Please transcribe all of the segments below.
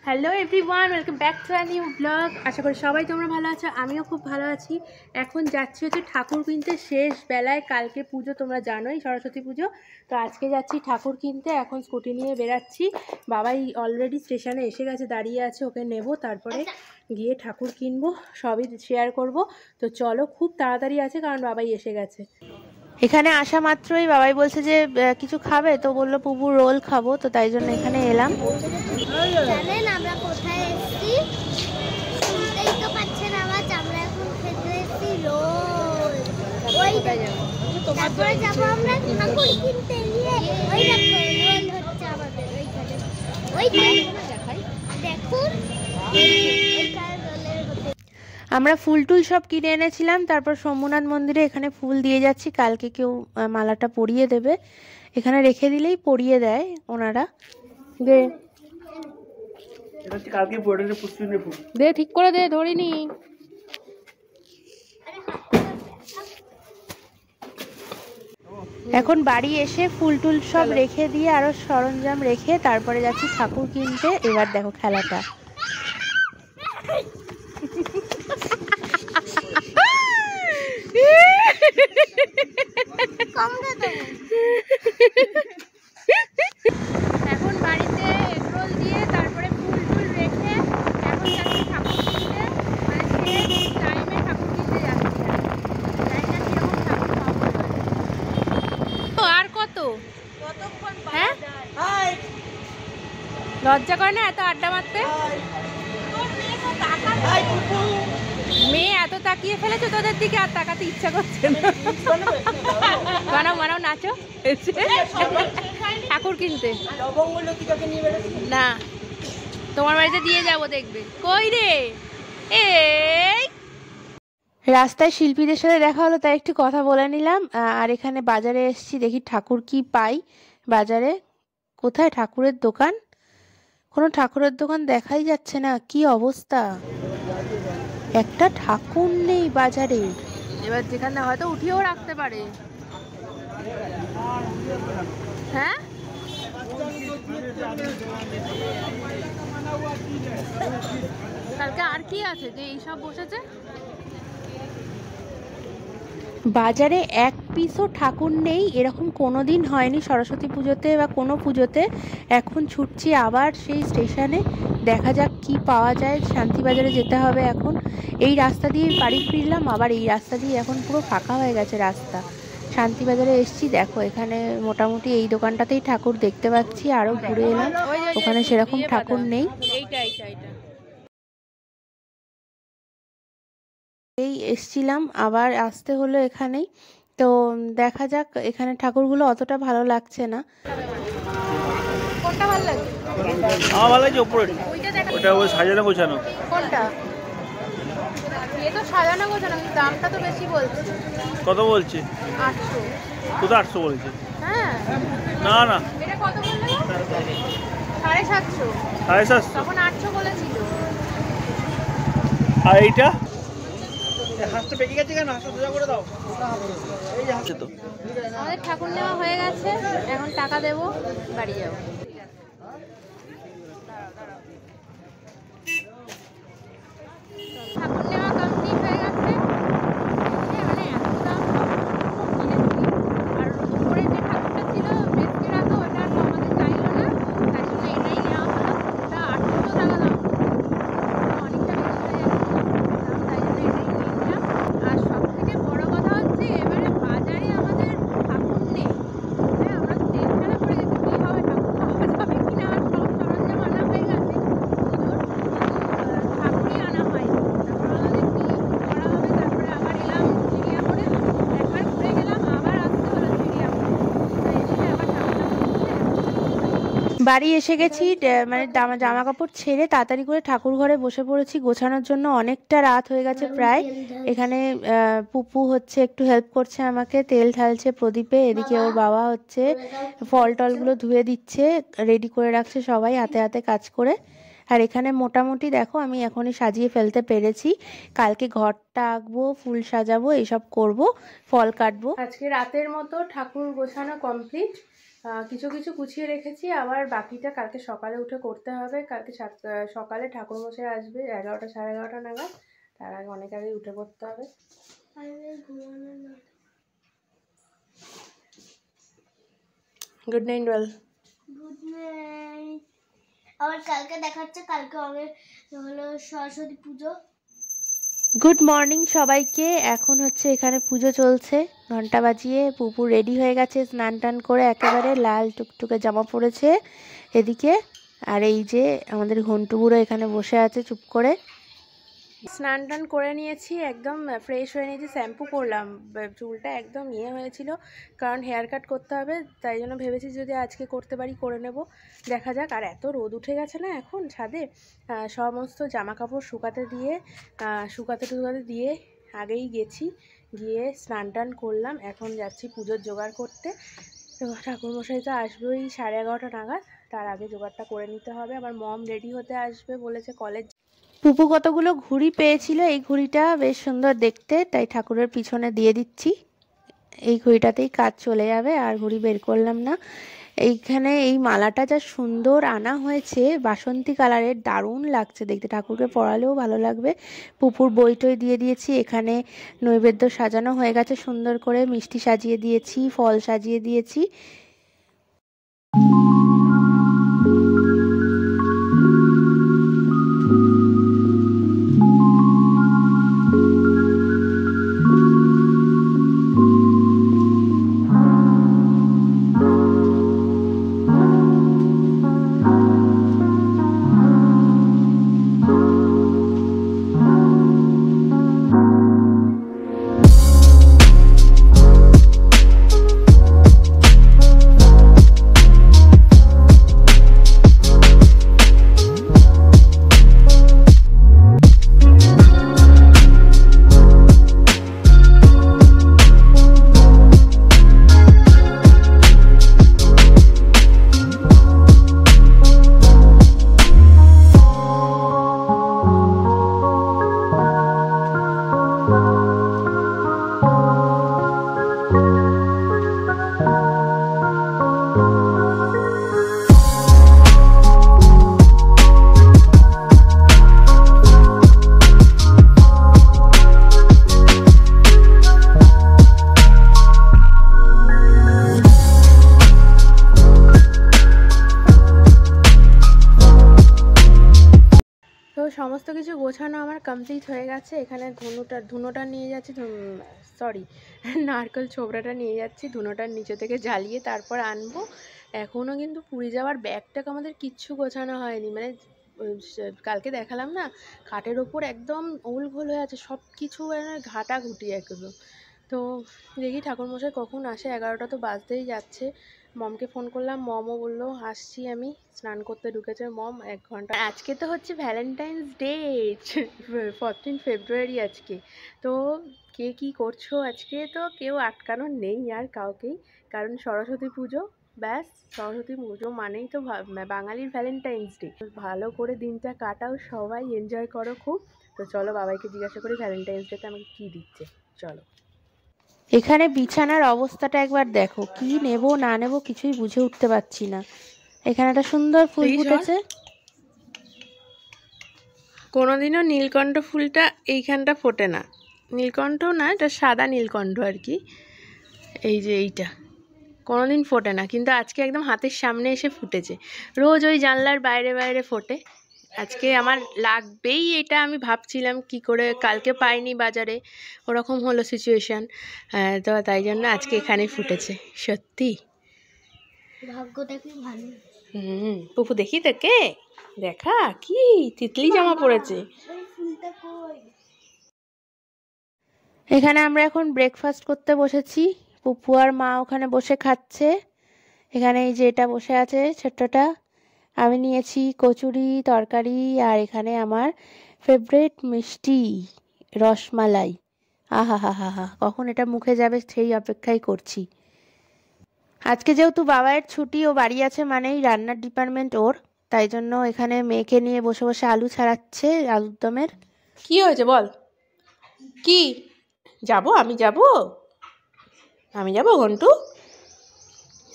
Hello everyone, welcome back to a new blog. আশা করি সবাই তোমরা ভালো আছো, আমিও খুব ভালো আছি। এখন যাচ্ছি হচ্ছে ঠাকুর কিনতে, শেষ বেলায়। কালকে পুজো, তোমরা জানোই, সরস্বতী পুজো। তো আজকে যাচ্ছি ঠাকুর কিনতে। এখন স্কুটি নিয়ে বেরাচ্ছি। বাবাই অলরেডি স্টেশনে এসে গেছে, দাঁড়িয়ে আছে, ওকে নেব, তারপরে গিয়ে ঠাকুর কিনবো, সবই শেয়ার করব। তো চলো, খুব তাড়াতাড়ি আছে কারণ বাবাই এসে গেছে। এখানে আসা মাত্রই বাবাই বলছে যে কিছু খাবে, তো বললো পুবু রোল খাবো, তো তাই জন্য এখানে এলাম। জানেন আমরা কোথায় এসেছি? শুনতেই তো পাচ্ছেন আওয়াজ। আমরা এখন খেতে এসেছি রোল। তারপরে যাবো আমরা ঠাকুর কিনতে গিয়ে। ওই দেখো রোল হচ্ছে আমাদের ওইখানে। দেখুন আমরা ফুল টুল সব কিনে এনেছিলাম, তারপর সোমনাথ মন্দিরে এখানে ফুল দিয়ে যাচ্ছি। কালকে কেউ মালাটা পরিয়ে দেবে, এখানে রেখে দিলেই পরিয়ে দেয় ওনারা। দে ঠিক করে দে, ধরিনি। এখন বাড়ি এসে ফুল টুল সব রেখে দিয়ে আরো সরঞ্জাম রেখে তারপরে যাচ্ছি ঠাকুর কিনতে। এবার দেখো খেলাটা। এখন বাড়িতে এগরোল দিয়ে তারপরে ফুল টুল রেখে এখন যাচ্ছি ঠাকুর কিনতে। মানে সে টাইমে ঠাকুর কিনতে যাচ্ছি। জানি না কিরকম ঠাকুর পাবো। আর কত হ্যাঁ, লজ্জা করে না এত আড্ডা মারতে? মেয়ে এত তাকিয়ে ফেলেছো তোদের দিকে, আর তাকাতে ইচ্ছা করছে না। বানাও বানাও, নাচো ঠাকুর কিনতে। না, তোমার বাড়িতে দিয়ে যাবো, দেখবে। কই রে? এই রাস্তায় শিল্পীদের সাথে দেখা হলো, তাই একটু কথা বলে নিলাম। আর এখানে বাজারে এসেছি, দেখি ঠাকুর কি পাই বাজারে। কোথায় ঠাকুরের দোকান? কোনো ঠাকুরের দোকান দেখাই যাচ্ছে না, কি অবস্থা! একটা ঠাকুর নেই বাজারে। এবার যেখানে হয়তো উঠিয়েও রাখতে পারে। হ্যাঁ, কালকে আর কি আছে যে এইসব বসেছে বাজারে? এক পিসও ঠাকুর নেই, এরকম কোনো দিন হয়নি সরস্বতী পুজোতে বা কোনো পুজোতে। এখন ছুটছি আবার সেই স্টেশনে, দেখা যাক কি পাওয়া যায়। শান্তিবাজারে যেতে হবে এখন। এই রাস্তা দিয়ে বাড়ি ফিরলাম, আবার এই রাস্তা দিয়ে এখন পুরো ফাঁকা হয়ে গেছে রাস্তা। শান্তিবাজারে এসছি, দেখো এখানে মোটামুটি এই দোকানটাতেই ঠাকুর দেখতে পাচ্ছি। আরও ঘুরে এলাম, ওখানে সেরকম ঠাকুর নেই। এই এসছিলাম, আবার আসতে হলো এখানেই। তো দেখা যাক, এখানে ঠাকুরগুলো অতটা ভালো লাগছে না। কোনটা ভালো লাগছে? আমার ভালো লাগছে উপরে, ওটা ওই সাজানো গোছানো। কোনটা? এ তো সাজানো গোছানো, কিন্তু দামটা তো বেশি বলছে। কত বলছে? 800। কোথায় 800 বলেছে? হ্যাঁ, না না, এটা কত বললে? 750। 750? তখন 800 বলেছিল। আর এইটা হাতটা পেকে গেছে কেন? হাতটা সোজা করে দাও। এই হাতে তো আমাদের ঠাকুর নেওয়া হয়ে গেছে, এখন টাকা দেবো, বাড়ি যাবো। ঠাকুর নেওয়া কমপ্লিট হয়ে গেছে। মানে এত দাম কিনেছি। আর উপরে যে ঠাকুরটা ছিল বেশি রাখা, ওটা তো আমাদের চাইলো না, তাই জন্য এটাই নেওয়া হলো। ওটা 800 টাকা দাম, অনেকটা বেশি হয়ে যাচ্ছে দাম, তাই জন্য এটাই নিয়ে নিলাম। আর সব থেকে বড় কথা হচ্ছে, এবারে বাজারে আমাদের ঠাকুর নেই। হ্যাঁ, আমরা তো টেনশনে পড়ে গেছি কী হবে, ঠাকুর পাওয়া যাবে কিনা। আর সব সরঞ্জাম আনা হয়ে গেছে পুজোর, ঠাকুরই আনা হয়নি। তারপর আমাদের কি করা হবে, তারপরে আবার এলাম চিড়িয়াখানে, একবার ঘুরে গেলাম, আবার আসতে হলো চিড়িয়াখানে। তো এসে আবার বাড়ি এসে গেছি। মানে জামা কাপড় ছেড়ে তাড়াতাড়ি করে ঠাকুর ঘরে বসে পড়েছি গোছানোর জন্য। অনেকটা রাত হয়ে গেছে প্রায়। এখানে পুপু হচ্ছে একটু হেল্প করছে আমাকে, তেল ঢালছে প্রদীপে। এদিকে ওর বাবা হচ্ছে ফল টলগুলো ধুয়ে দিচ্ছে, রেডি করে রাখছে, সবাই হাতে হাতে কাজ করে। আর এখানে মোটামুটি দেখো আমি এখনই সাজিয়ে ফেলতে পেরেছি। কালকে ঘরটা আঁকবো, ফুল সাজাবো, এইসব করব, ফল কাটবো। আজকে রাতের মতো ঠাকুর গোছানো কমপ্লিট। কিছু কিছু গুছিয়ে রেখেছি, আবার বাকিটা কালকে সকালে উঠে করতে হবে। কালকে সকালে ঠাকুরমশাই আসবে 11টা সাড়ে 11টা নাগাদ, তার আগে অনেক আগে উঠে পড়তে হবে। Good night well. Good night. আবার কালকে দেখাচ্ছে, কালকে হলো সরস্বতী পুজো। গুড মর্নিং সবাইকে। এখন হচ্ছে এখানে পুজো চলছে, ঘন্টা বাজিয়ে পুপু রেডি হয়ে গেছে, স্নান টান করে একেবারে লাল টুকটুকে জামা পরেছে এদিকে। আর এই যে আমাদের ঘন্টু বুড়ো এখানে বসে আছে চুপ করে। স্নান টান করে নিয়েছি, একদম ফ্রেশ হয়ে নিয়েছি, শ্যাম্পু করলাম, চুলটা একদম হয়েছিল, কারণ হেয়ার কাট করতে হবে, তাই জন্য ভেবেছি যদি আজকে করতে পারি করে নেব, দেখা যাক। আর এত রোদ উঠে গেছে না এখন ছাদে, সমস্ত জামা কাপড় শুকাতে দিয়ে আগেই গেছি, গিয়ে স্নান টান করলাম। এখন যাচ্ছি পুজোর জোগাড় করতে। তো ঠাকুরমশাই তো আসবে ওই 11:30 নাগাদ, তার আগে জোগাড়টা করে নিতে হবে। আবার মম রেডি হতে আসবে বলেছে কলেজ। পুপু কতগুলো ঘুড়ি পেয়েছিল, এই ঘুড়িটা বেশ সুন্দর দেখতে, তাই ঠাকুরের পিছনে দিয়ে দিচ্ছি। এই ঘুড়িটাতেই কাজ চলে যাবে, আর ঘুড়ি বের করলাম না। এইখানে এই মালাটা যা সুন্দর আনা হয়েছে, বাসন্তী কালারের, দারুণ লাগছে দেখতে, ঠাকুরকে পরালেও ভালো লাগবে। পুপুর বই টই দিয়ে দিয়েছি, এখানে নৈবেদ্য সাজানো হয়ে গেছে সুন্দর করে, মিষ্টি সাজিয়ে দিয়েছি, ফল সাজিয়ে দিয়েছি। সমস্ত কিছু গোছানো আমার কমপ্লিট হয়ে গেছে। এখানে ধুনোটা নিয়ে যাচ্ছি, নারকেল ছোবড়াটা নিয়ে যাচ্ছি, ধুনোটার নিচে থেকে জ্বালিয়ে তারপর আনবো। এখনও কিন্তু পুরী যাওয়ার ব্যাগটাকে আমাদের কিচ্ছু গোছানো হয়নি, মানে কালকে দেখালাম না, খাটের ওপর একদম ওলঘোল হয়ে আছে সব কিছু, ঘাটাঘুটি একদম। তো দেখি ঠাকুরমশাই কখন আসে, 11টা তো বাজতেই যাচ্ছে। মমকে ফোন করলাম, মমও বললো আসছি আমি, স্নান করতে ঢুকেছে মম 1 ঘন্টা। আজকে তো হচ্ছে ভ্যালেন্টাইন্স ডে, 14 ফেব্রুয়ারি আজকে। তো কে কী করছো আজকে, তো কেউ আটকানোর নেই আর কাউকেই, কারণ সরস্বতী পুজো, ব্যাস সরস্বতী পুজো মানেই তো বাঙালির ভ্যালেন্টাইন্স ডে। ভালো করে দিনটা কাটাও, সবাই এনজয় করো খুব। তো চলো বাবাইকে জিজ্ঞাসা করি ভ্যালেন্টাইন্স ডেতে আমাকে কী দিচ্ছে, চলো। এখানে বিছানার অবস্থাটা একবার দেখো, কি নেব না নেব কিছুই বুঝে উঠতে পারছি না। এখানে একটা সুন্দর ফুল ফুটেছে, কোনোদিনও নীলকণ্ঠ ফুলটা এইখানটা ফোটে না, নীলকণ্ঠ না, এটা সাদা নীলকণ্ঠ আর কি, এই যে এইটা কোনোদিন ফোটে না, কিন্তু আজকে একদম হাতের সামনে এসে ফুটেছে। রোজ ওই জানলার বাইরে বাইরে ফোটে, আজকে আমার লাগবেই এটা, আমি ভাবছিলাম কি করে, কালকে পাইনি বাজারে, ওরকম হলো সিচুয়েশান, তো তাই জন্য আজকে এখানেই ফুটেছে। সত্যি ভাগ্যটা কি ভালো। পুপু দেখি তো, কে দেখা, কি তিতলি জামা পড়েছে। এখানে আমরা এখন ব্রেকফাস্ট করতে বসেছি, পুপু আর মা ওখানে বসে খাচ্ছে। এখানে এই যে এটা বসে আছে ছোট্টটা, আমি নিয়েছি কচুরি তরকারি, আর এখানে আমার ফেভারিট মিষ্টি রসমালাই। আহা হা হা হা, কখন এটা মুখে যাবে সেই অপেক্ষাই করছি। আজকে যেহেতু বাবাইয়ের ছুটি, ও বাড়ি আছে মানেই রান্নার ডিপার্টমেন্ট ওর, তাই জন্য এখানে মেয়েকে নিয়ে বসে বসে আলু ছাড়াচ্ছে, আলুর দমের। কি হয়েছে বল, কি যাব, আমি যাব ঘন্টু,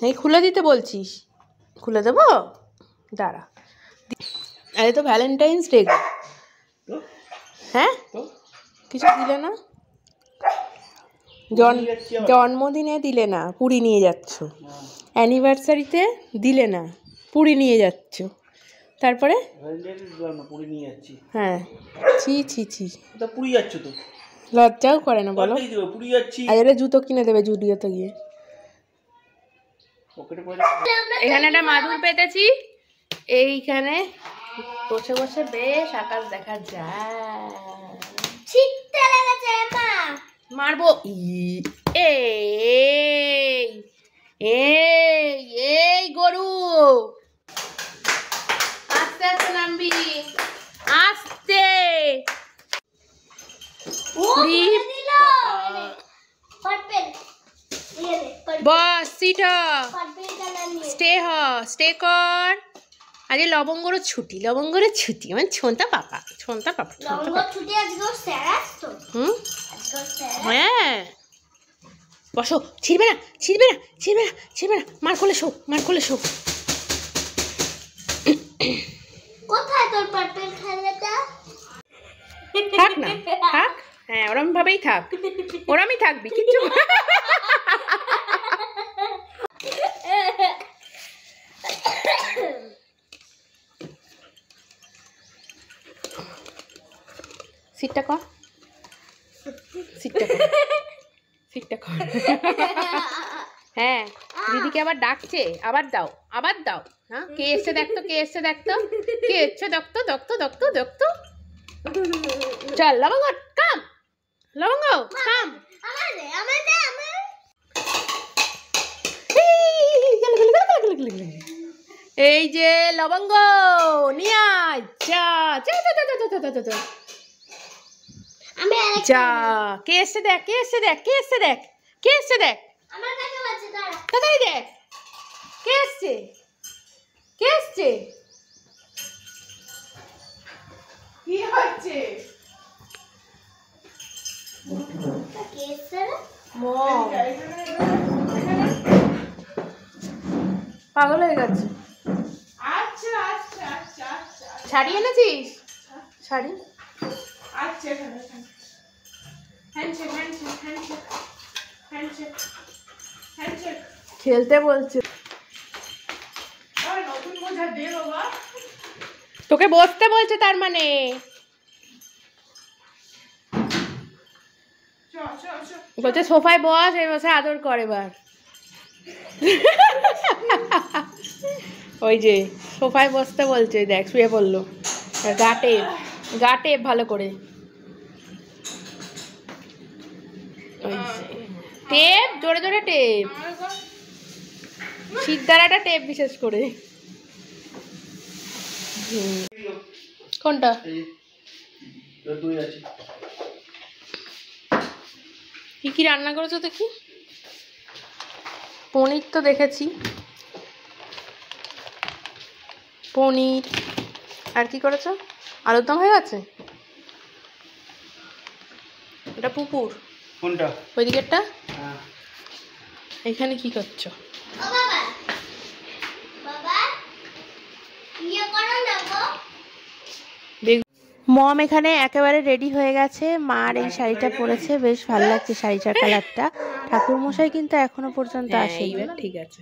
এই খুলে দিতে বলছিস, খুলে দেবো, দাঁড়া। আরে তো ভ্যালেন্টাইন্স ডে, হ্যাঁ কিছু দিলে না, জন্মদিনে দিলে না, পুরী নিয়ে যাচ্ছ, অ্যানিভার্সারিতে দিলে না, পুরী নিয়ে যাচ্ছ, তারপরে হ্যাঁ ছি ছি ছি, পুরী যাচ্ছ তো, লজ্জাও করে না বলো। পুরী যাচ্ছি, আজ জুতো কিনে দেবে জুডিওতে গিয়ে। এখানে একটা মাদুর পেতেছি, এইখানে বসে বসে বেশ আকাশ দেখা যায়। ছিটতে লেগেছে মা, মারবো। এই এই এই গরু, আস্তে আস্তে নামবি, আস্তে। বস সিট স্টে স্টে কর। আরে লবঙ্গর ছুটি, লবঙ্গর ছুটি, মানে ছোনতা পাপা, ছোনতা পাপা, হুম হ্যাঁ। বসো, ছিড়বে না ছিড়বে না ছিড়বে না ছিড়বে না, মার কোলে শো, মার কোলে শো। কোথায় তোর পার্পেল খেলাটা? থাক না, থাক, হ্যাঁ ওরম ভাবেই থাক, ওরমই থাকবি, কিচ্ছু। সিটটা কর, সিটটা কর, সিটটা কর। হ্যাঁ দিদিকে আবার ডাকছে, আবার দাও, আবার দাও। হ্যাঁ কে এসছে দেখতো, কে এসছে দেখতো, কে এসছে দেখতো, দেখতো দেখতো দেখতো। চল লবঙ্গ কাম, লবঙ্গ কাম। এই যে লবঙ্গ নিয়ে আয়, যা যা যা যা যা যা যা যা। যা, কে এসছে দেখ, কে এসছে দেখ, কে এসছে দেখ, কে এসছে দেখ, তাড়াতাড়ি দেখ, কে এসছে, কে এসছে, কি হচ্ছে? পাগল হয়ে গেছে। আচ্ছা আচ্ছা আচ্ছা আচ্ছা, শাড়ি এনেছিস? শাড়ি আচ্ছা, এখানে handshake handshake handshake handshake handshake খেলতে বলছে। নতুন মোজা দে বাবা, তোকে বসতে বলছে তার মানে। বলছে সোফায় বস, এই বসে আদর করে এবার। ওই যে সোফায় বসতে বলছে, দেখ শুয়ে পড়লো, গাটে গাটে ভালো করে। টেপ জোরে জোরে টেপ, সিদ্ধারাটা টেপ বিশেষ করে। কোনটা? কি কি রান্না করেছো দেখি? পনির তো দেখেছি, পনির, আর কি করেছো? আলুর দম হয়ে গেছে। এটা পুকুর কোনটা? ওই দিকেরটা। এখানে কি করছো? মম এখানে একেবারে রেডি হয়ে গেছে, মার এই শাড়িটা পরেছে, বেশ ভালো লাগছে শাড়িটার কালারটা। ঠাকুরমশাই কিন্তু এখনো পর্যন্ত আসেনি। এবার ঠিক আছে,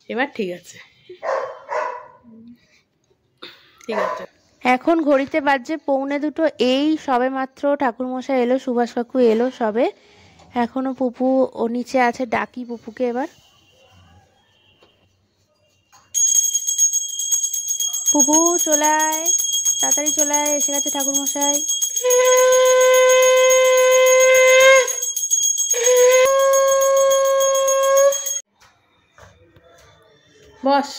এবার ঠিক আছে, ঠিক আছে। এখন ঘড়িতে বাজছে 1:45, এই সবে মাত্র ঠাকুরমশাই এলো, সুভাষ কাকু এলো সবে, এখনো পুপু ও নিচে আছে, ডাকি পুপুকে এবার। পুপু চলায়, তাড়াতাড়ি চলায়, এসে গেছে ঠাকুরমশাই। বস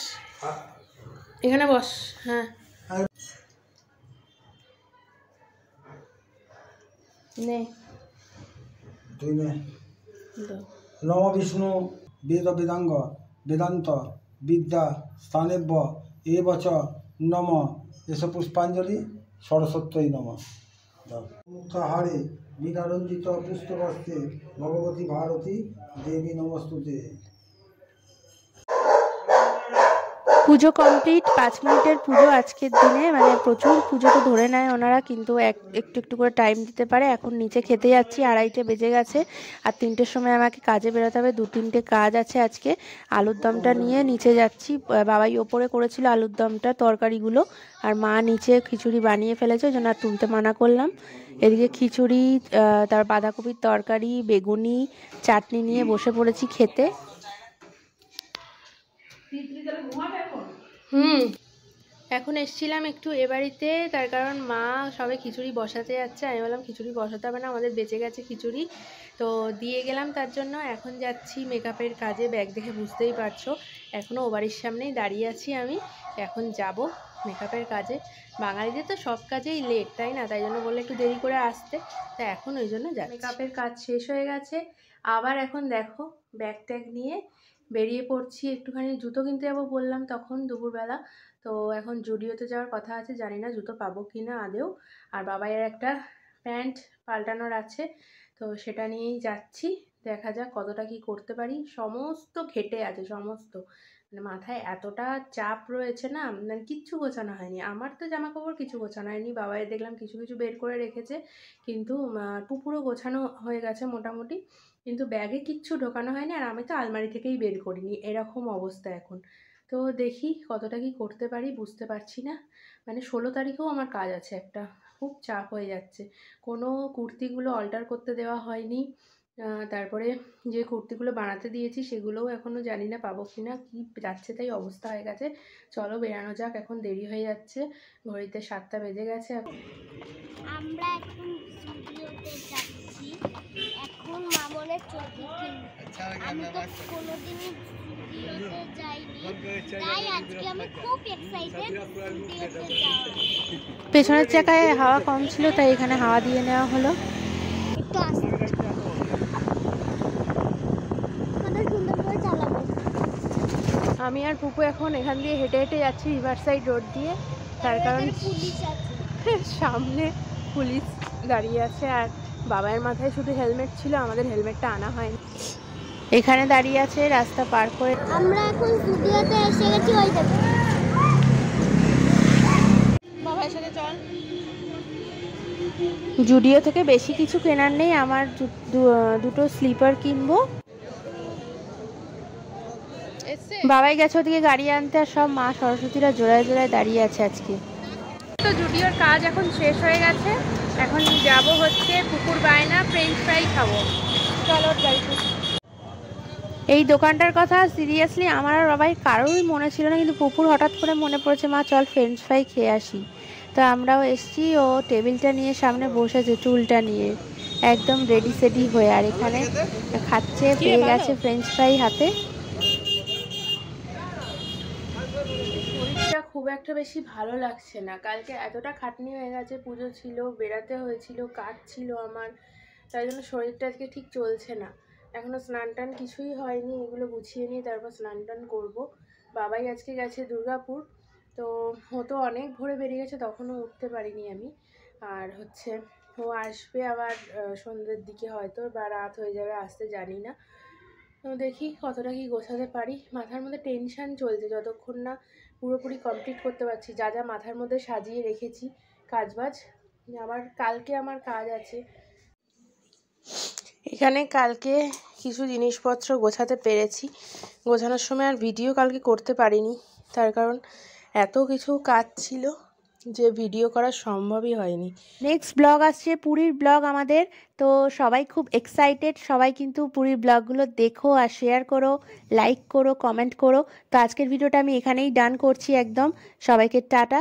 এখানে বস, হ্যাঁ নে তুই নে। নম বিষ্ণু বেদ বেদাঙ্গ বেদান্ত বিদ্যা স্থানেব্য এ বচ নম, এসব পুষ্পাঞ্জলি সরস্বত্যই নম। মুক্তাহারে বিনারঞ্জিত পুষ্পবস্তে ভগবতী ভারতী দেবী নমস্তুতে। পুজো কমপ্লিট, 5 মিনিটের পুজো আজকের দিনে, মানে প্রচুর পুজো তো ধরে নেয় ওনারা, কিন্তু একটু একটু করে টাইম দিতে পারে। এখন নিচে খেতে যাচ্ছি, 2:30 বেজে গেছে, আর 3টের সময় আমাকে কাজে বেরোতে হবে। 2-3টে কাজ আছে আজকে। আলুর দমটা নিয়ে নিচে যাচ্ছি। বাবাই ওপরে করেছিল আলুর দমটা, তরকারিগুলো, আর মা নিচে খিচুড়ি বানিয়ে ফেলেছে, ওই জন্য আর তুলতে মানা করলাম। এদিকে খিচুড়ি, তার বাঁধাকপির তরকারি, বেগুনি, চাটনি নিয়ে বসে পড়েছি খেতে। এখন এসছিলাম একটু এ বাড়িতে, তার কারণ মা সবে খিচুড়ি বসাতে যাচ্ছে। আমি বললাম খিচুড়ি বসাতে হবে না, আমাদের বেঁচে গেছে খিচুড়ি, তো দিয়ে গেলাম তার জন্য। এখন যাচ্ছি মেকআপের কাজে, ব্যাগ দেখে বুঝতেই পারছো এখনও ও বাড়ির সামনেই দাঁড়িয়ে আছি আমি। এখন যাব মেকআপের কাজে। বাঙালিদের তো সব কাজেই লেট, তাই না? তাই জন্য বললে একটু দেরি করে আসতে, তাই এখন ওই জন্য যাচ্ছি। মেকআপের কাজ শেষ হয়ে গেছে, আবার এখন দেখো ব্যাগ ট্যাগ নিয়ে বেরিয়ে পড়ছি। একটুখানি জুতো কিনতে যাবো বললাম তখন দুপুরবেলা, তো এখন জুডিওতে যাওয়ার কথা আছে, জানি না জুতো পাবো কি না আদেও। আর বাবাইয়ের একটা প্যান্ট পাল্টানোর আছে, তো সেটা নিয়েই যাচ্ছি। দেখা যাক কতটা কি করতে পারি। সমস্ত ঘেটে আছে, সমস্ত, মানে মাথায় এতটা চাপ রয়েছে না, মানে কিচ্ছু গোছানো হয়নি। আমার তো জামা কাপড় কিছু গোছানো হয়নি, বাবাইয়ের দেখলাম কিছু কিছু বের করে রেখেছে, কিন্তু পুরো গোছানো হয়ে গেছে মোটামুটি, কিন্তু ব্যাগে কিচ্ছু ঢোকানো হয়নি। আর আমি তো আলমারি থেকেই বের করিনি, এরকম অবস্থা এখন। তো দেখি কতটা কি করতে পারি, বুঝতে পারছি না। মানে 16 তারিখেও আমার কাজ আছে একটা, খুব চাপ হয়ে যাচ্ছে। কোনো কুর্তিগুলো অল্টার করতে দেওয়া হয়নি, তারপরে যে কুর্তিগুলো বানাতে দিয়েছি সেগুলোও এখনও জানি না পাবো কি না, কি যাচ্ছে তাই অবস্থা হয়ে গেছে। চলো বেরানো যাক, এখন দেরি হয়ে যাচ্ছে, ঘড়িতে 7টা বেজে গেছে। আমরা এখন স্টুডিওতে যাচ্ছি, এখন মামনের চটি কিনবো। আমি তো কোনোদিনই স্টুডিওতে যাইনি, তাই আজকে আমি খুব এক্সাইটেড স্টুডিওতে যাওয়ার। পেছনের চাকায় হাওয়া কম ছিল, তাই এখানে হাওয়া দিয়ে নেওয়া হলো। একটু আস্তে কত সুন্দর করে চালাবো। আমি আর পুপু এখন এখান দিয়ে হেঁটে হেঁটে যাচ্ছি রিভার সাইড রোড দিয়ে, তার কারণ পুলিশ আছে সামনে, পুলিশ দাঁড়িয়ে আছে। আর বাবার মাথায় শুধু হেলমেট ছিল, আমাদের হেলমেটটা আনা হয়নি। এখানে দাঁড়িয়ে আছে রাস্তা পার করে। আমরা এখন স্টুডিওতে এসে গেছি, ওই দেখো বাবার সাথে চল। জুডিও থেকে বেশি কিছু কেনার নেই আমার, দুটো স্লিপার কিনবো। বাবাই গেছে ওদিকে গাড়ি আনতে, আর সব মা সরস্বতীরা জোড়ায় জোড়ায় দাঁড়িয়ে আছে আজকে। তো জুডিওর কাজ এখন শেষ হয়ে গেছে, এখন যাব হচ্ছে পুকুর বায়না, ফ্রেঞ্চ ফ্রাই খাবো। চলো গাড়িতে। এই দোকানটার কথা সিরিয়াসলি আমার আর বাবাই কারোরই মনে ছিল না, কিন্তু পুকুর হঠাৎ করে মনে পড়েছে, মা চল ফ্রেঞ্চ ফ্রাই খেয়ে আসি। তো আমরাও এসছি, ও টেবিলটা নিয়ে সামনে বসেছে, টুলটা নিয়ে একদম রেডি সেডি হয়ে, আর এখানে খাচ্ছে, পেয়ে গেছে ফ্রেঞ্চ ফ্রাই হাতে। শরীরটা খুব একটা বেশি ভালো লাগছে না, কালকে এতটা খাটনি হয়ে গেছে, পুজো ছিল, বেড়াতে হয়েছিল, কাজ ছিল আমার, তাই জন্য শরীরটা আজকে ঠিক চলছে না। এখনও স্নান টান কিছুই হয়নি, এগুলো গুছিয়ে নিয়ে তারপর স্নান টান করবো। বাবাই আজকে গেছে দুর্গাপুর, তো ও তো অনেক ভোরে বেরিয়ে গেছে, তখনও উঠতে পারিনি আমি। আর হচ্ছে ও আসবে আবার সন্ধ্যের দিকে হয়তো, বা রাত হয়ে যাবে আসতে, জানি না। তো দেখি কতটা কি গোছাতে পারি। মাথার মধ্যে টেনশান চলছে, যতক্ষণ না পুরোপুরি কমপ্লিট করতে পারছি যা যা মাথার মধ্যে সাজিয়ে রেখেছি কাজবাজ। আবার কালকে আমার কাজ আছে এখানে, কালকে কিছু জিনিসপত্র গোছাতে পেরেছি, গোছানোর সময় আর ভিডিও কালকে করতে পারিনি, তার কারণ এত কিছু কাজ ছিল যে ভিডিও করা সম্ভবই হয়নি। নেক্সট ব্লগ আসছে পুরীর ব্লগ আমাদের, তো সবাই খুব এক্সাইটেড, সবাই কিন্তু পুরীর ব্লগগুলো দেখো আর শেয়ার করো, লাইক করো, কমেন্ট করো। তো আজকের ভিডিওটা আমি এখানেই ডান করছি একদম। সবাইকে টাটা।